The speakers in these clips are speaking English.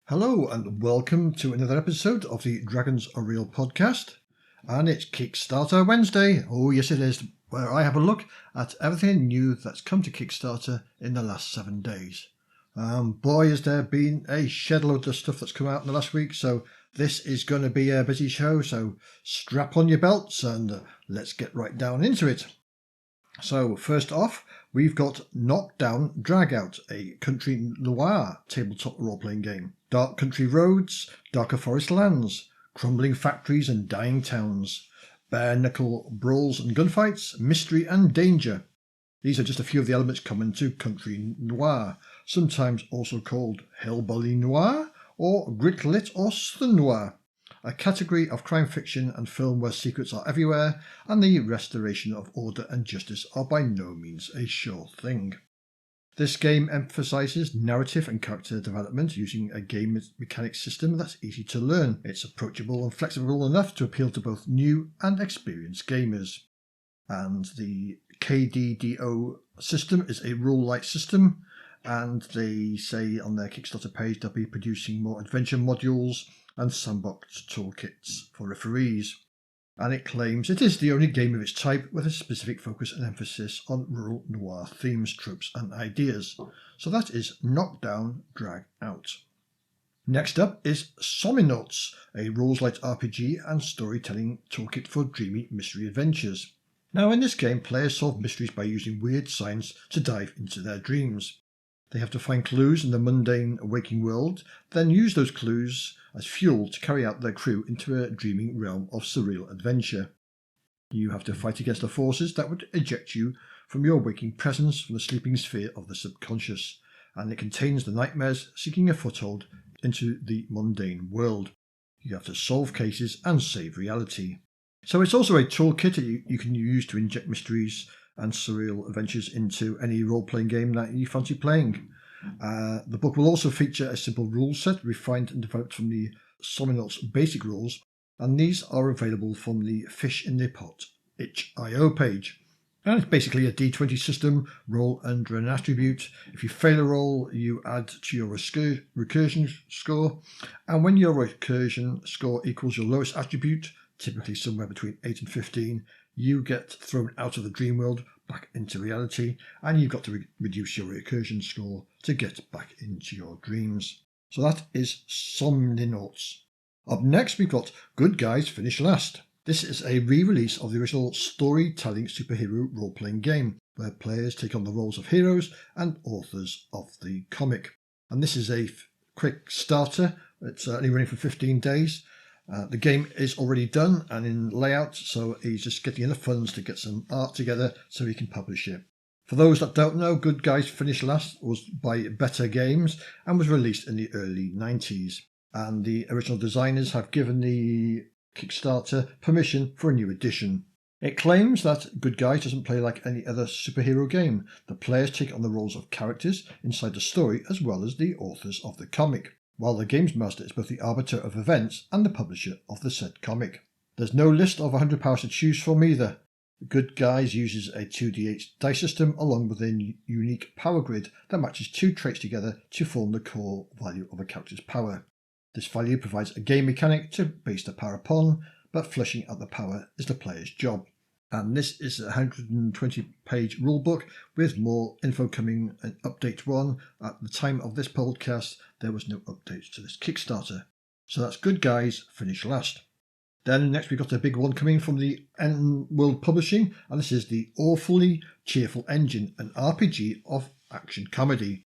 Hello and welcome to another episode of the Dragons Are Real podcast, and it's Kickstarter Wednesday. Oh yes it is, where I have a look at everything new that's come to Kickstarter in the last 7 days. Boy, has there been a shed load of stuff that's come out in the last week, so this is going to be a busy show, so strap on your belts and let's get right down into it. So first off, we've got Knockdown Dragout, a country noir tabletop role-playing game. Dark country roads, darker forest lands, crumbling factories and dying towns, bare-knuckle brawls and gunfights, mystery and danger. These are just a few of the elements common to country noir, sometimes also called hillbilly noir or gritlit or southern noir, a category of crime fiction and film where secrets are everywhere and the restoration of order and justice are by no means a sure thing. This game emphasises narrative and character development using a game mechanics system that's easy to learn. It's approachable and flexible enough to appeal to both new and experienced gamers. And the KDDO system is a rule-like system, and they say on their Kickstarter page they'll be producing more adventure modules and sandbox toolkits for referees. And it claims it is the only game of its type with a specific focus and emphasis on rural noir themes, tropes and ideas. So that is Knockdown Dragout. Next up is Somnauts, a rules-light RPG and storytelling toolkit for dreamy mystery adventures. Now in this game, players solve mysteries by using weird science to dive into their dreams. They have to find clues in the mundane waking world, then use those clues as fuel to carry out their crew into a dreaming realm of surreal adventure. You have to fight against the forces that would eject you from your waking presence from the sleeping sphere of the subconscious, and it contains the nightmares seeking a foothold into the mundane world. You have to solve cases and save reality. So it's also a toolkit that you can use to inject mysteries and surreal adventures into any role-playing game that you fancy playing. The book will also feature a simple rule set refined and developed from the Somnauts basic rules, and these are available from the Fish in the Pot itch.io page. And it's basically a D20 system, roll under an attribute. If you fail a roll, you add to your recursion score, and when your recursion score equals your lowest attribute, typically somewhere between 8 and 15, you get thrown out of the dream world back into reality, and you've got to reduce your recursion score to get back into your dreams. So that is Somnauts. Up next we've got Good Guys Finish Last. This is a re-release of the original storytelling superhero role-playing game, where players take on the roles of heroes and authors of the comic. And this is a quick starter. It's only running for 15 days. The game is already done and in layout, so he's just getting enough funds to get some art together so he can publish it. For those that don't know, Good Guys Finish Last was by Better Games and was released in the early 90s. And the original designers have given the Kickstarter permission for a new edition. It claims that Good Guys doesn't play like any other superhero game. The players take on the roles of characters inside the story as well as the authors of the comic, while the Games Master is both the arbiter of events and the publisher of the said comic. There's no list of 100 powers to choose from either. Good Guys uses a 2d8 dice system along with a unique power grid that matches 2 traits together to form the core value of a character's power. This value provides a game mechanic to base the power upon, but fleshing out the power is the player's job. And this is a 120-page rulebook with more info coming in Update 1. At the time of this podcast, there was no updates to this Kickstarter. So that's Good Guys Finish Last. Then next we've got a big one coming from the N-World Publishing, and this is the Awfully Cheerful Engine, an RPG of action comedy.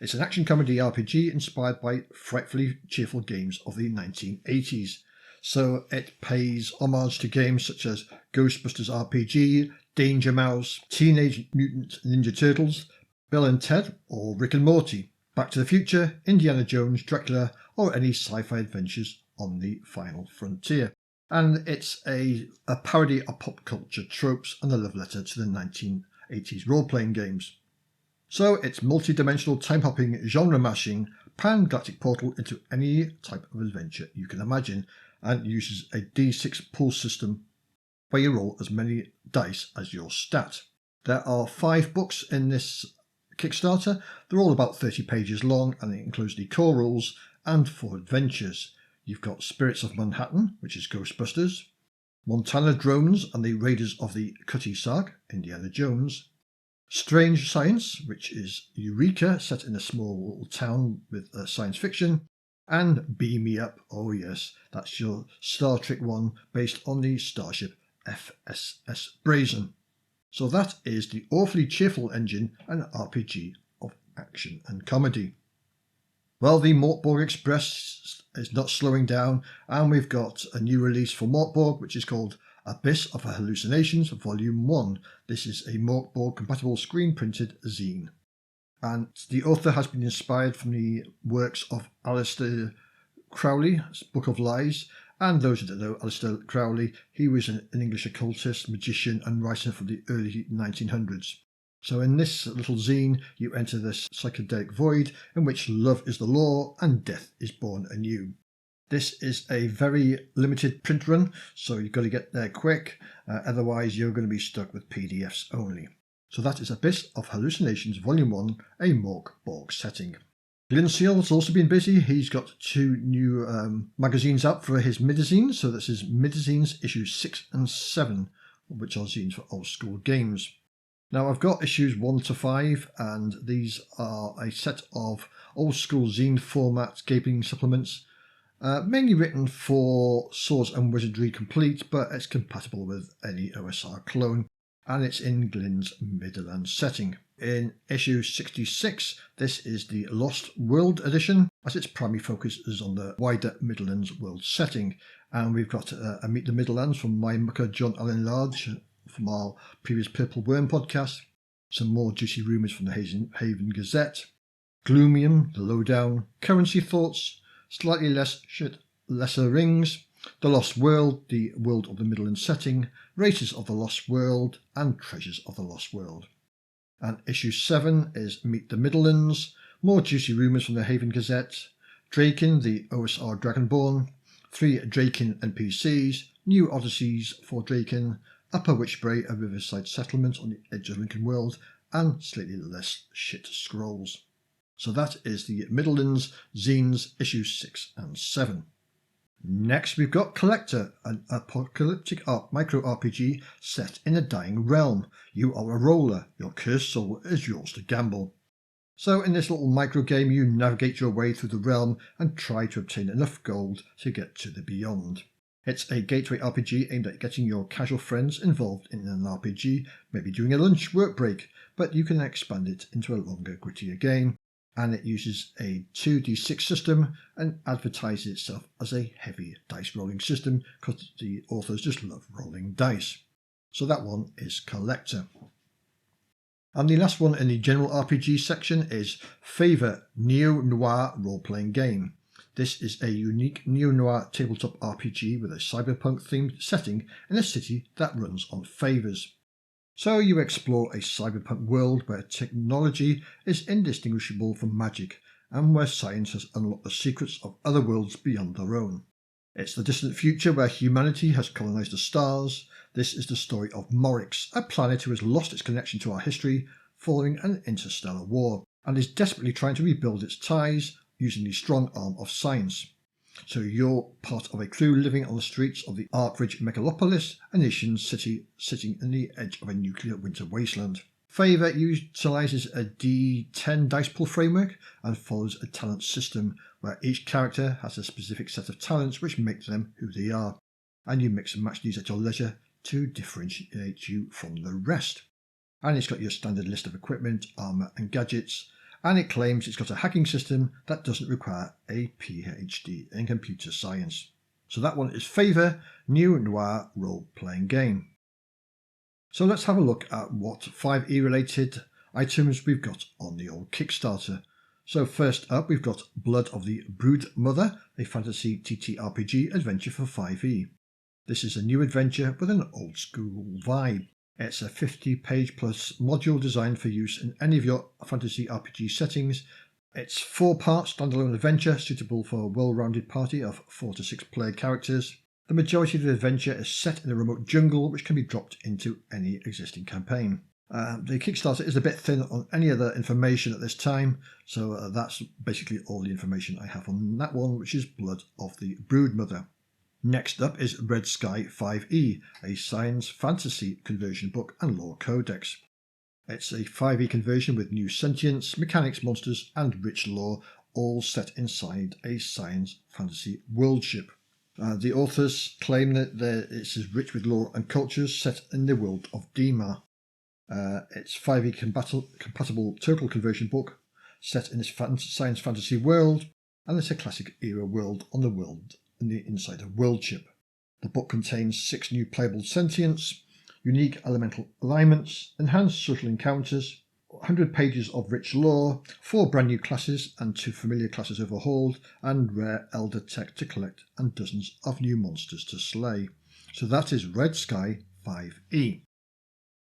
It's an action comedy RPG inspired by frightfully cheerful games of the 1980s. So it pays homage to games such as Ghostbusters RPG, Danger Mouse, Teenage Mutant Ninja Turtles, Bill and Ted, or Rick and Morty, Back to the Future, Indiana Jones, Dracula, or any sci-fi adventures on the final frontier. And it's a parody of pop culture tropes and a love letter to the 1980s role-playing games. So it's multi-dimensional time-hopping, genre-mashing, pan-galactic portal into any type of adventure you can imagine, and uses a D6 pull system where you roll as many dice as your stat. There are 5 books in this Kickstarter. They're all about 30 pages long, and it includes the core rules and 4 adventures. You've got Spirits of Manhattan, which is Ghostbusters, Montana Drones and the Raiders of the Cutty Sark, Indiana Jones, Strange Science, which is Eureka, set in a small little town with science fiction, and Beam Me Up, oh yes, that's your Star Trek one based on the starship FSS Brazen. So that is the Awfully Cheerful Engine, an RPG of action and comedy. Well, the Motborg Express is not slowing down, and we've got a new release for Motborg, which is called Abyss of Hallucinations Volume 1. This is a Motborg compatible screen printed zine. And the author has been inspired from the works of Aleister Crowley's Book of Lies. And those who don't know Aleister Crowley, he was an English occultist, magician and writer from the early 1900s. So in this little zine, you enter this psychedelic void in which love is the law and death is born anew. This is a very limited print run, so you've got to get there quick, otherwise you're going to be stuck with PDFs only. So that is Abyss of Hallucinations Volume 1, a Motborg setting. Glennseal has also been busy. He's got 2 new magazines out for his midazines. So this is Midazines issues 6 and 7, which are zines for old school games. Now I've got issues 1 to 5, and these are a set of old school zine format gaping supplements, mainly written for Swords and Wizardry Complete, but it's compatible with any OSR clone, and it's in Glenn's Midlands setting. In issue 66, this is the Lost World edition, as its primary focus is on the wider Midlands world setting. And we've got a Meet the Midlands from my mucker John Allen Large from our previous Purple Worm podcast, some more juicy rumours from the Haven Gazette, Gloomium, The Lowdown, Currency Thoughts, Slightly Less Shit, Lesser Rings, The Lost World, The World of the Midlands Setting, Races of the Lost World, and Treasures of the Lost World. And issue 7 is Meet the Midlands, more juicy rumours from the Haven Gazette, Draken, the OSR Dragonborn, 3 Draken NPCs, new odysseys for Draken, Upper Witchbray, a riverside settlement on the edge of Lincoln World, and Slightly Less Shit Scrolls. So that is the Midlands Zines issues 6 and 7. Next we've got Collector, an apocalyptic micro RPG set in a dying realm. You are a roller, your cursed soul is yours to gamble. So in this little micro game you navigate your way through the realm and try to obtain enough gold to get to the beyond. It's a gateway RPG aimed at getting your casual friends involved in an RPG, maybe during a lunch work break, but you can expand it into a longer, grittier game. And it uses a 2d6 system and advertises itself as a heavy dice rolling system because the authors just love rolling dice. So that one is Collector. And the last one in the general RPG section is Favour Neo-Noir Role-Playing Game. This is a unique neo-noir tabletop RPG with a cyberpunk-themed setting in a city that runs on favours. So you explore a cyberpunk world where technology is indistinguishable from magic and where science has unlocked the secrets of other worlds beyond their own. It's the distant future where humanity has colonised the stars. This is the story of Morix, a planet who has lost its connection to our history following an interstellar war and is desperately trying to rebuild its ties using the strong arm of science. So you're part of a crew living on the streets of the Arkridge megalopolis, a nation city sitting in the edge of a nuclear winter wasteland. Favour utilises a D10 dice pool framework and follows a talent system where each character has a specific set of talents which make them who they are, and you mix and match these at your leisure to differentiate you from the rest. And it's got your standard list of equipment, armour and gadgets, and it claims it's got a hacking system that doesn't require a PhD in computer science. So that one is Favour Neo-Noir Role-Playing Game. So let's have a look at what 5e related items we've got on the old Kickstarter. So first up we've got Blood of the Brood Mother, a fantasy TTRPG adventure for 5e. This is a new adventure with an old school vibe. It's a 50-page plus module designed for use in any of your fantasy RPG settings. It's 4-part standalone adventure suitable for a well-rounded party of 4 to 6 player characters. The majority of the adventure is set in a remote jungle which can be dropped into any existing campaign. The Kickstarter is a bit thin on any other information at this time, so that's basically all the information I have on that one, which is Blood of the Broodmother. Next up is Red Sky 5e, a science fantasy conversion book and lore codex. It's a 5e conversion with new sentience, mechanics, monsters, and rich lore, all set inside a science fantasy world ship. The authors claim that it's as rich with lore and cultures set in the world of Dima. It's 5e compatible total conversion book set in this science fantasy world, and it's a classic era world on the inside of world ship. The book contains 6 new playable sentience, unique elemental alignments, enhanced social encounters, 100 pages of rich lore, 4 brand new classes and 2 familiar classes overhauled, and rare elder tech to collect, and dozens of new monsters to slay. So that is Red Sky 5e.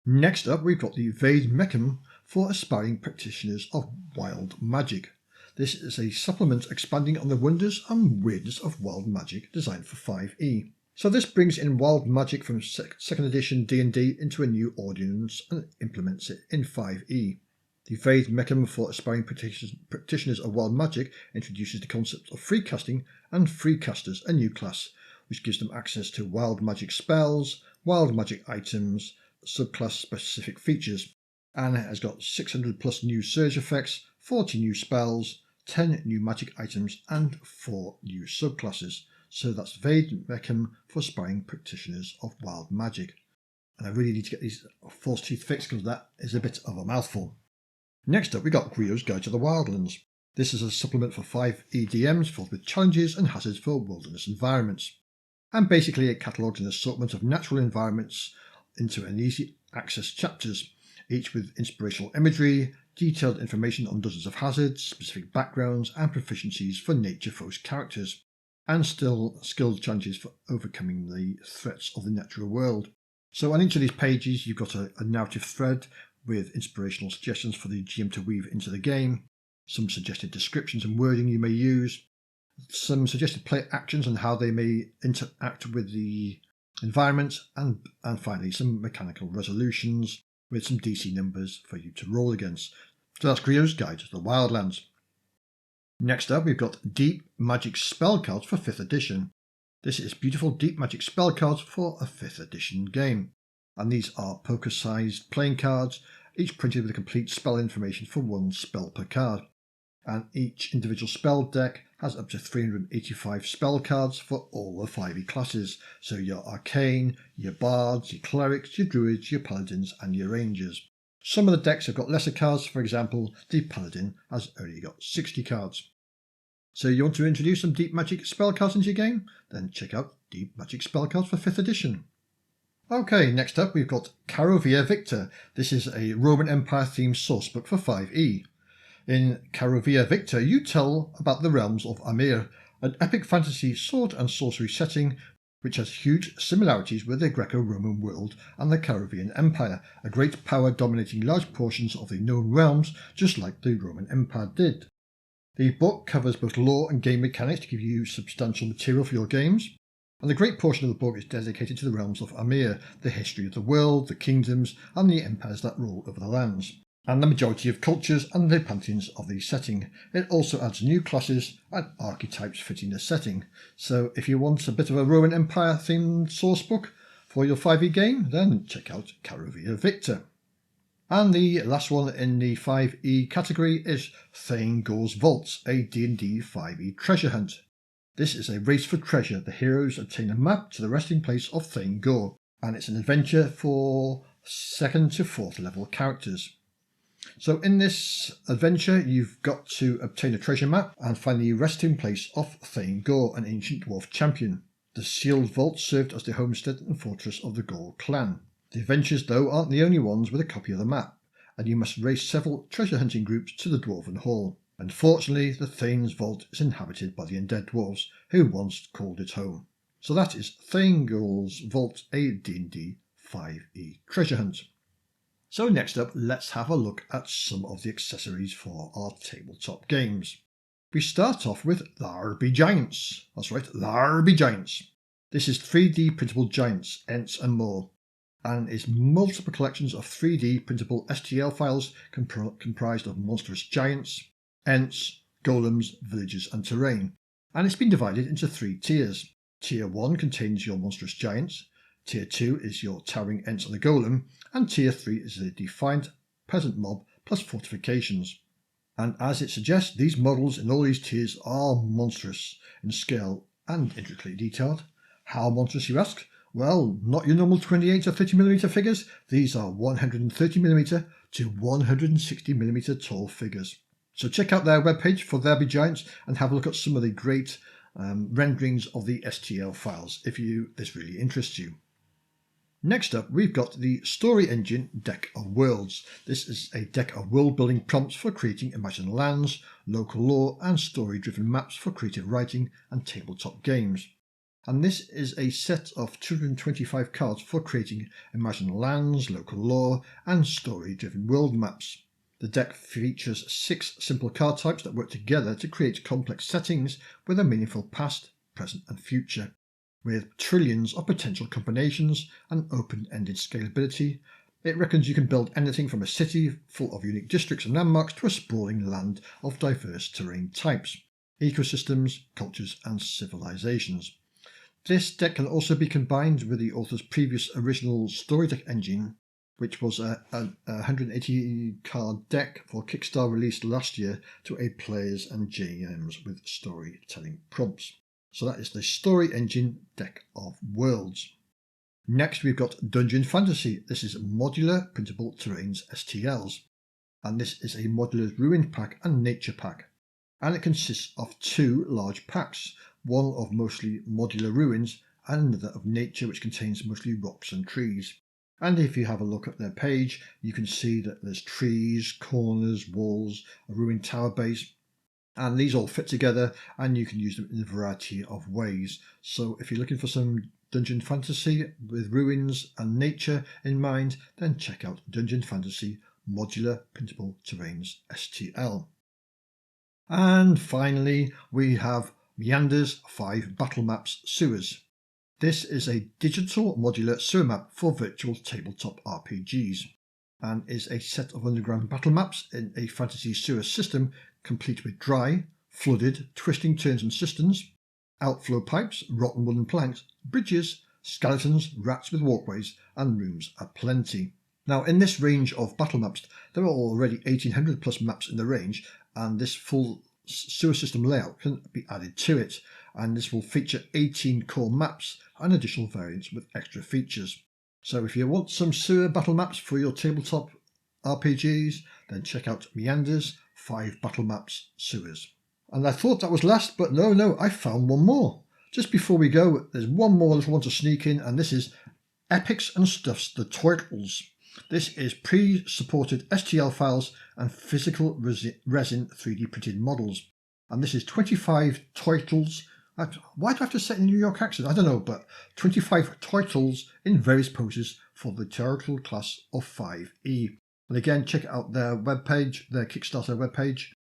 Next up, we've got the Vaid Mechan for aspiring practitioners of wild magic. This is a supplement expanding on the wonders and weirdness of wild magic designed for 5e. So this brings in wild magic from 2nd edition D&D into a new audience and implements it in 5e. The Vaid Mechan for aspiring practitioners of wild magic introduces the concept of free casting and free casters, a new class, which gives them access to wild magic spells, wild magic items, subclass specific features, and it has got 600 plus new surge effects, 40 new spells, 10 new magic items, and 4 new subclasses. So that's Vaid Mechan for aspiring practitioners of wild magic. And I really need to get these false teeth fixed because that is a bit of a mouthful. Next up, we got Creos Guide to the Wildlands. This is a supplement for 5 EDMs filled with challenges and hazards for wilderness environments. And basically it catalogues an assortment of natural environments into an easy access chapters, each with inspirational imagery, detailed information on dozens of hazards, specific backgrounds and proficiencies for nature-focused characters, and still skilled challenges for overcoming the threats of the natural world. So on each of these pages you've got a narrative thread with inspirational suggestions for the GM to weave into the game, some suggested descriptions and wording you may use, some suggested play actions and how they may interact with the environment, and finally some mechanical resolutions with some DC numbers for you to roll against. So that's Creos Guide to the Wildlands. Next up, we've got Deep Magic Spell Cards for 5th edition. This is beautiful Deep Magic Spell Cards for a 5th edition game. And these are poker-sized playing cards, each printed with a complete spell information for 1 spell per card. And each individual spell deck has up to 385 spell cards for all the 5e classes. So your Arcane, your Bards, your Clerics, your Druids, your Paladins and your Rangers. Some of the decks have got lesser cards, for example, the Paladin has only got 60 cards. So you want to introduce some Deep Magic spell cards into your game? Then check out Deep Magic spell cards for 5th edition. Okay, next up we've got Carovia Victor. This is a Roman Empire themed sourcebook for 5e. In Carovia Victor, you tell about the realms of Amir, an epic fantasy sword and sorcery setting which has huge similarities with the Greco-Roman world and the Carovian Empire, a great power dominating large portions of the known realms, just like the Roman Empire did. The book covers both lore and game mechanics to give you substantial material for your games, and a great portion of the book is dedicated to the realms of Amir, the history of the world, the kingdoms, and the empires that rule over the lands, and the majority of cultures and the pantheons of the setting. It also adds new classes and archetypes fitting the setting. So if you want a bit of a Roman Empire themed sourcebook for your 5e game, then check out Carovia Victor. And the last one in the 5e category is Fenards Vaults, a D&D 5e treasure hunt. This is a race for treasure. The heroes obtain a map to the resting place of Thane-Gore, and it's an adventure for 2nd to 4th level characters. So in this adventure, you've got to obtain a treasure map and find the resting place of Thane-Gore, an ancient dwarf champion. The sealed vault served as the homestead and fortress of the Gore clan. The adventures, though, aren't the only ones with a copy of the map, and you must race several treasure hunting groups to the Dwarven Hall. Unfortunately, the Thane's Vault is inhabited by the undead dwarves, who once called it home. So that is Thane-Gore's Vault, a D&D 5e treasure hunt. So next up, let's have a look at some of the accessories for our tabletop games. We start off with Larby Giants. That's right, Larby Giants. This is 3D printable giants, Ents and more, and is multiple collections of 3D printable STL files comprised of monstrous giants, Ents, golems, villages and terrain, and it's been divided into 3 tiers. Tier 1 contains your monstrous giants, Tier 2 is your towering Ents and the golem, and Tier 3 is the defined peasant mob plus fortifications. And as it suggests, these models in all these tiers are monstrous in scale and intricately detailed. How monstrous, you ask? Well, not your normal 28 or 30mm figures. These are 130mm to 160mm tall figures. So check out their webpage for There Be Giants and have a look at some of the great renderings of the STL files if this really interests you. Next up, we've got the Story Engine Deck of Worlds. This is a deck of world-building prompts for creating imagined lands, local lore, and story-driven maps for creative writing and tabletop games. And this is a set of 225 cards for creating imagined lands, local lore, and story-driven world maps. The deck features 6 simple card types that work together to create complex settings with a meaningful past, present, and future, with trillions of potential combinations and open-ended scalability. It reckons you can build anything from a city full of unique districts and landmarks to a sprawling land of diverse terrain types, ecosystems, cultures, and civilizations. This deck can also be combined with the author's previous original story deck engine, which was a 180 card deck for Kickstarter released last year to aid players and GMs with storytelling prompts. So that is the Story Engine Deck of Worlds. Next we've got Dungeon Fantasy. This is Modular Printable Terrains STLs. And this is a modular ruin pack and nature pack. And it consists of 2 large packs, one of mostly modular ruins and another of nature, which contains mostly rocks and trees. And if you have a look at their page, you can see that there's trees, corners, walls, a ruined tower base, and these all fit together and you can use them in a variety of ways. So if you're looking for some Dungeon Fantasy with ruins and nature in mind, then check out Dungeon Fantasy Modular Printable Terrains STL. And finally, we have Meanders 5 Battle Maps Sewers. This is a digital modular sewer map for virtual tabletop RPGs and is a set of underground battle maps in a fantasy sewer system complete with dry, flooded, twisting turns and cisterns, outflow pipes, rotten wooden planks, bridges, skeletons, rats with walkways, and rooms aplenty. Now, in this range of battle maps, there are already 1800 plus maps in the range, and this full sewer system layout can be added to it, and this will feature 18 core maps and additional variants with extra features. So if you want some sewer battle maps for your tabletop RPGs, then check out Meanders 5 Battle Maps Sewers. And I thought that was last, but no, I found one more. Just before we go, there's one more little one to sneak in, and this is Epics and Stuffs the Turtles. This is pre-supported STL files and physical resin 3D printed models. And this is 25 titles. Why do I have to say it in a New York accent? I don't know, but 25 titles in various poses for the turtle class of 5e. And again, check out their webpage, their Kickstarter webpage,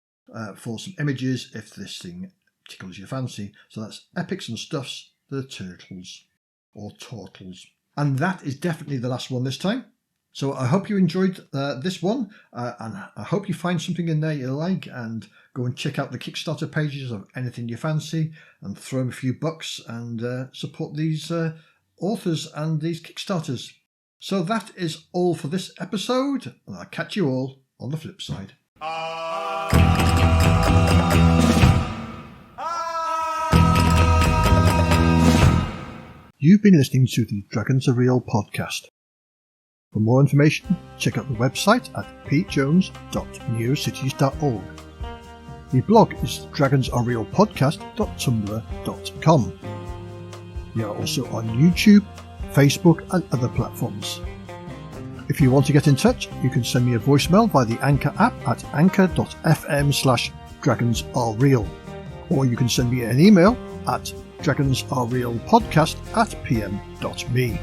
for some images if this thing tickles your fancy. So that's Epics and Stuffs the Turtles, or Turtles. And that is definitely the last one this time. So I hope you enjoyed this one, and I hope you find something in there you like, and go and check out the Kickstarter pages of anything you fancy, and throw them a few bucks and support these authors and these Kickstarters. So that is all for this episode, and I'll catch you all on the flip side. You've been listening to the Dragons Are Real podcast. For more information, check out the website at petejones.neocities.org. The blog is dragonsarerealpodcast.tumblr.com. We are also on YouTube, Facebook and other platforms. If you want to get in touch, you can send me a voicemail via the Anchor app at anchor.fm/dragonsarereal, or you can send me an email at dragonsarerealpodcast@pm.me.